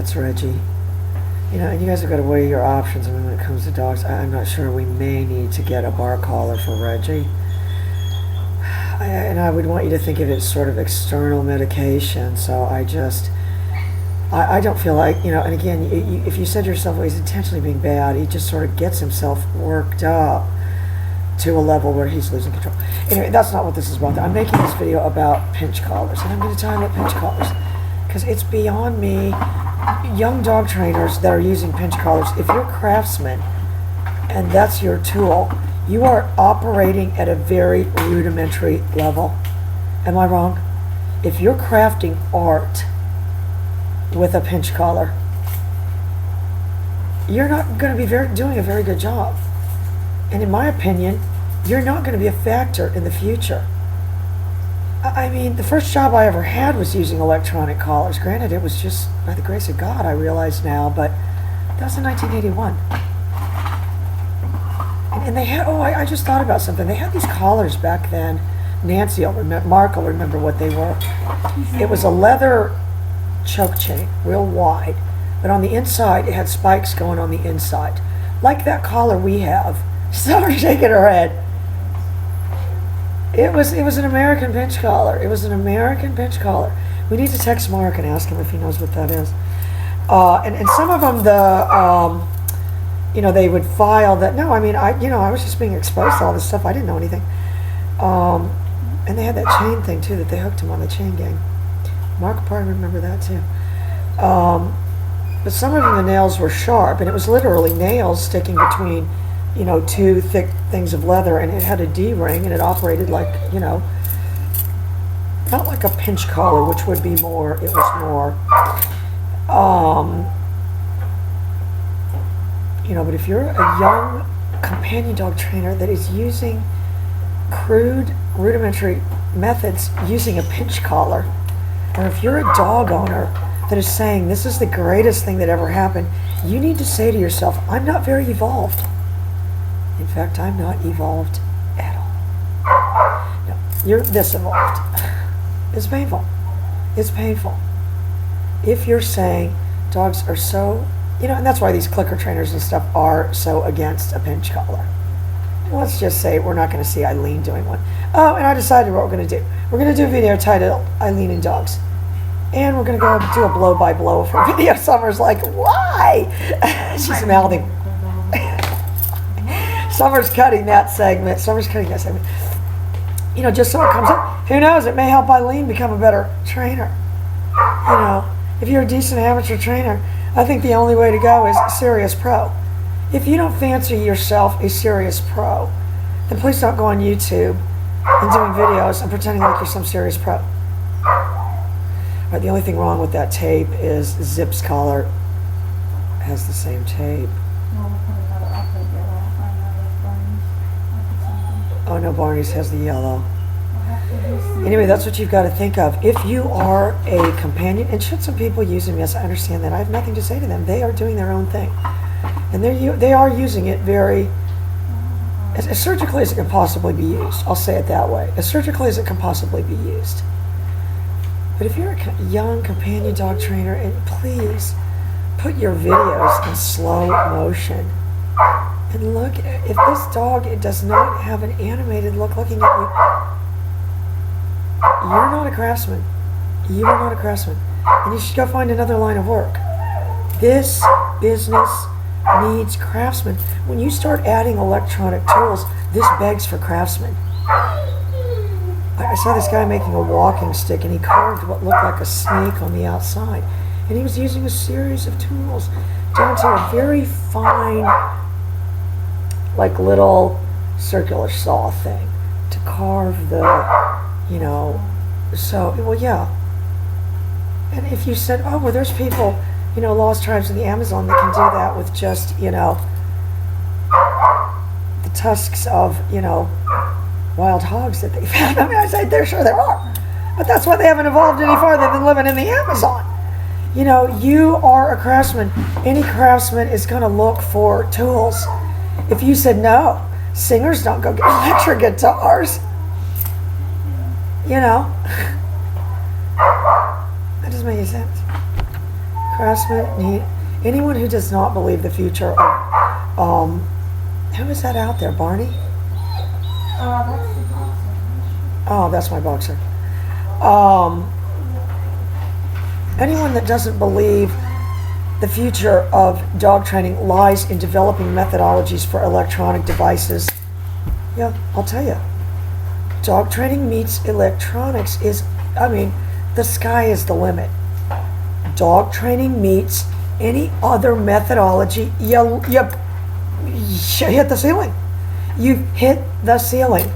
That's Reggie. You know, and you guys have got to weigh your options. I mean, when it comes to dogs, I'm not sure. We may need to get a bar collar for Reggie. And I would want you to think of it as sort of external medication. So I don't feel like, you know, and again, if you said to yourself, well, he's intentionally being bad, he just sort of gets himself worked up to a level where he's losing control. Anyway, that's not what this is about. I'm making this video about pinch collars, and I'm going to tell you about pinch collars because it's beyond me. Young dog trainers that are using pinch collars, if you're Craftsman and that's your tool, you are operating at a very rudimentary level. Am I wrong? If you're crafting art with a pinch collar, you're not going to be doing a very good job. And in my opinion, you're not going to be a factor in the future. I mean, the first job I ever had was using electronic collars. Granted, it was just by the grace of God, I realize now, but that was in 1981. And they had, I just thought about something. They had these collars back then. Nancy will remember, Mark will remember what they were. It was a leather choke chain, real wide, but on the inside, it had spikes going on the inside. Like that collar we have. Summer's shaking her head. It was an American pinch collar. It was an American pinch collar. We need to text Mark and ask him if he knows what that is. And some of them, you know, they would file that. No, I mean, I was just being exposed to all this stuff. I didn't know anything. And they had that chain thing too, that they hooked him on, the chain gang. Mark will probably remember that too. But some of them, the nails were sharp, and it was literally nails sticking between, you know, two thick things of leather, and it had a D-ring, and it operated like, you know, not like a pinch collar, which would be more, it was more, you know, but if you're a young companion dog trainer that is using crude, rudimentary methods using a pinch collar, or if you're a dog owner that is saying, this is the greatest thing that ever happened, you need to say to yourself, I'm not very evolved. In fact, I'm not evolved at all. No, you're this evolved. It's painful. It's painful. If you're saying dogs are so, you know, and that's why these clicker trainers and stuff are so against a pinch collar. And let's just say we're not going to see Eileen doing one. Oh, and I decided what we're going to do. We're going to do a video titled Eileen and Dogs. And we're going to go do a blow-by-blow of her video. Summer's like, why? She's mouthing. Summer's cutting that segment. You know, just so it comes up. Who knows? It may help Eileen become a better trainer. You know, if you're a decent amateur trainer, I think the only way to go is serious pro. If you don't fancy yourself a serious pro, then please don't go on YouTube and doing videos and pretending like you're some serious pro. Right, the only thing wrong with that tape is Zip's collar has the same tape. Oh no, Barney's has the yellow. Anyway, that's what you've got to think of. If you are a companion, and should some people use them, yes, I understand that. I have nothing to say to them. They are doing their own thing. And they are using it very, as surgically as it can possibly be used. I'll say it that way. As surgically as it can possibly be used. But if you're a young companion dog trainer, and please put your videos in slow motion. And look, if this dog, it does not have an animated look looking at you, you're not a craftsman. You are not a craftsman. And you should go find another line of work. This business needs craftsmen. When you start adding electronic tools, this begs for craftsmen. I saw this guy making a walking stick, and he carved what looked like a snake on the outside. And he was using a series of tools down to a very fine, like little circular saw thing to carve the, you know, so, well, yeah. And if you said, oh, well, there's people, you know, lost tribes in the Amazon that can do that with just, you know, the tusks of, you know, wild hogs that they found. I mean, I say, they're sure there are. But that's why they haven't evolved any farther than living in the Amazon. You know, you are a craftsman. Any craftsman is going to look for tools. If you said no, singers don't go get electric guitars. You know, that doesn't make any sense. Craftsman, anyone who does not believe the future of, who is that out there, Barney? That's the boxer. Oh, that's my boxer. Anyone that doesn't believe the future of dog training lies in developing methodologies for electronic devices, yeah, I'll tell you. Dog training meets electronics is, the sky is the limit. Dog training meets any other methodology, you hit the ceiling. You've hit the ceiling.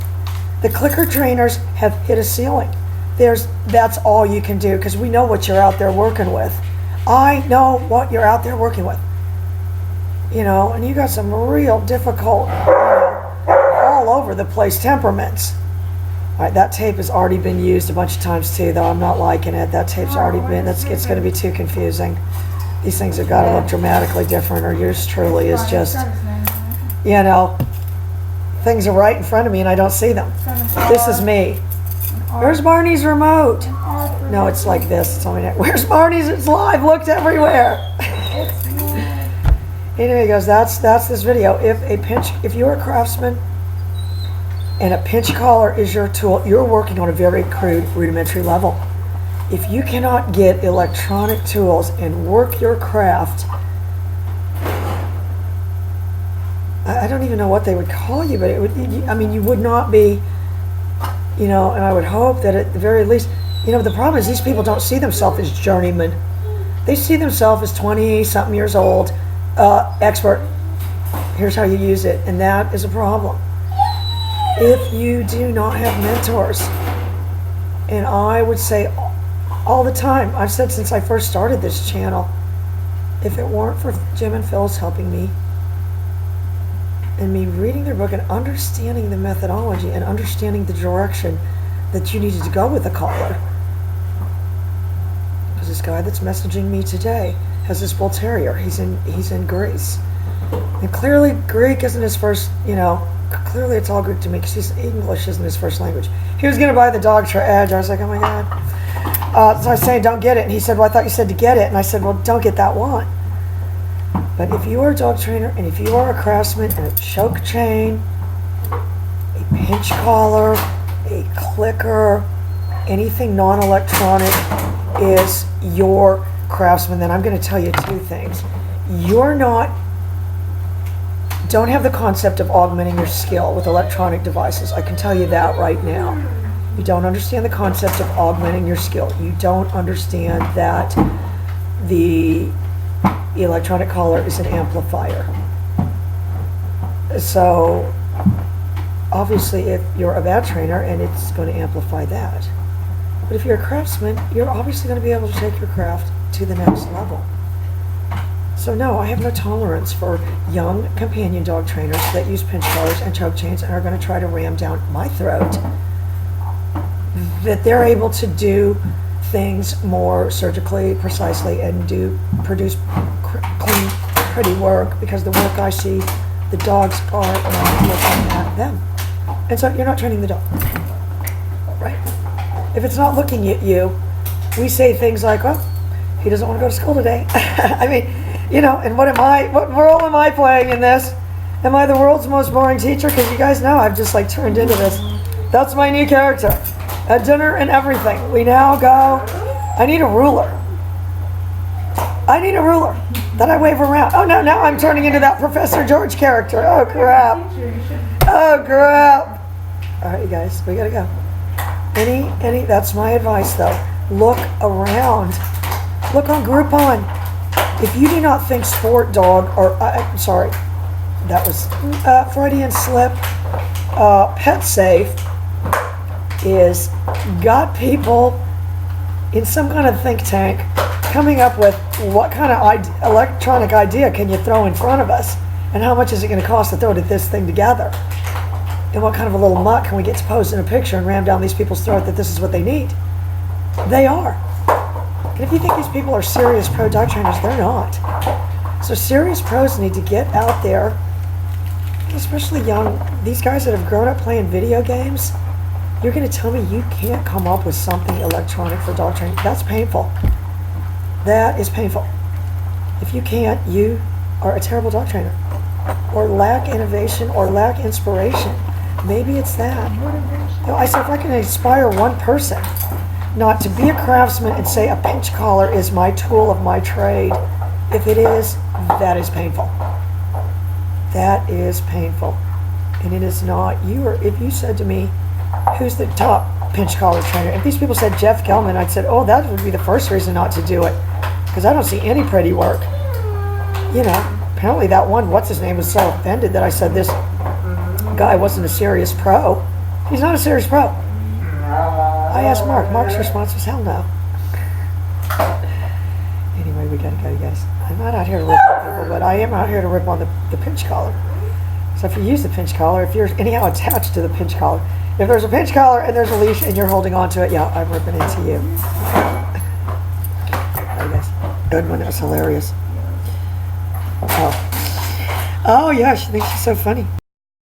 The clicker trainers have hit a ceiling. That's all you can do, because we know what you're out there working with. I know what you're out there working with. And you got some real difficult, all over the place temperaments. All right, that tape has already been used a bunch of times too, though I'm not liking it. That tape's already been, it's going to be too confusing. These things have got to look dramatically different, or yours truly is just, things are right in front of me and I don't see them. This is me. Where's Barney's remote? No, it's like this. It's on my neck. Where's Barney's? It's live. Looked everywhere. Anyway, he goes, that's this video. If you're a craftsman and a pinch collar is your tool, you're working on a very crude, rudimentary level. If you cannot get electronic tools and work your craft, I don't even know what they would call you, but it would, you would not be, and I would hope that at the very least, the problem is these people don't see themselves as journeymen. They see themselves as 20-something years old, expert. Here's how you use it, and that is a problem. If you do not have mentors, and I would say all the time, I've said since I first started this channel, if it weren't for Jim and Phyllis helping me, and me reading their book and understanding the methodology and understanding the direction that you needed to go with the collar. Because this guy that's messaging me today has this bull terrier. He's in Greece. And clearly Greek isn't his first, clearly it's all Greek to me because English isn't his first language. He was going to buy the dog Edge. I was like, oh my God. So I was saying, don't get it. And he said, well, I thought you said to get it. And I said, well, don't get that one. But if you are a dog trainer and if you are a craftsman and a choke chain, a pinch collar, a clicker, anything non-electronic is your craftsman, then I'm going to tell you two things. Don't have the concept of augmenting your skill with electronic devices. I can tell you that right now. You don't understand the concept of augmenting your skill. You don't understand that the electronic collar is an amplifier. So obviously if you're a bad trainer, and it's going to amplify that. But if you're a craftsman, you're obviously going to be able to take your craft to the next level. So no, I have no tolerance for young companion dog trainers that use pinch collars and choke chains and are going to try to ram down my throat that they're able to do things more surgically, precisely, and produce clean, pretty work, because the work I see, the dogs are not looking at them. And so you're not training the dog, right? If it's not looking at you, we say things like, well, he doesn't want to go to school today. And what role am I playing in this? Am I the world's most boring teacher? Because you guys know I've just turned into this. That's my new character. At dinner and everything. We now go, I need a ruler. That I wave around. Oh no, now I'm turning into that Professor George character. Oh crap. All right, you guys, we gotta go. That's my advice though. Look around. Look on Groupon. If you do not think Sport Dog, that was Freudian slip, Pet Safe, is got people in some kind of think tank coming up with what kind of electronic idea can you throw in front of us, and how much is it going to cost to throw this thing together, and what kind of a little muck can we get to pose in a picture and ram down these people's throat that this is what they need. They are. And if you think these people are serious pro dog trainers, they're not. So serious pros need to get out there, especially young, these guys that have grown up playing video games. You're going to tell me you can't come up with something electronic for dog training? That's painful. That is painful. If you can't, you are a terrible dog trainer. Or lack innovation or lack inspiration. Maybe it's that. You know, I said, if I can inspire one person not to be a craftsman and say a pinch collar is my tool of my trade, if it is, that is painful. That is painful. And it is not. If you said to me, who's the top pinch collar trainer? If these people said Jeff Gelman, I'd said, oh, that would be the first reason not to do it. Because I don't see any pretty work. You know, apparently that one, what's his name, was so offended that I said this guy wasn't a serious pro. He's not a serious pro. I asked Mark. Mark's response was, hell no. Anyway, we gotta go, you guys. I'm not out here to rip on people, but I am out here to rip on the pinch collar. So if you use the pinch collar, if you're anyhow attached to the pinch collar, if there's a pinch collar and there's a leash and you're holding on to it, yeah, I'm ripping into you. I guess. Good one. That was hilarious. Oh, yeah, she thinks she's so funny.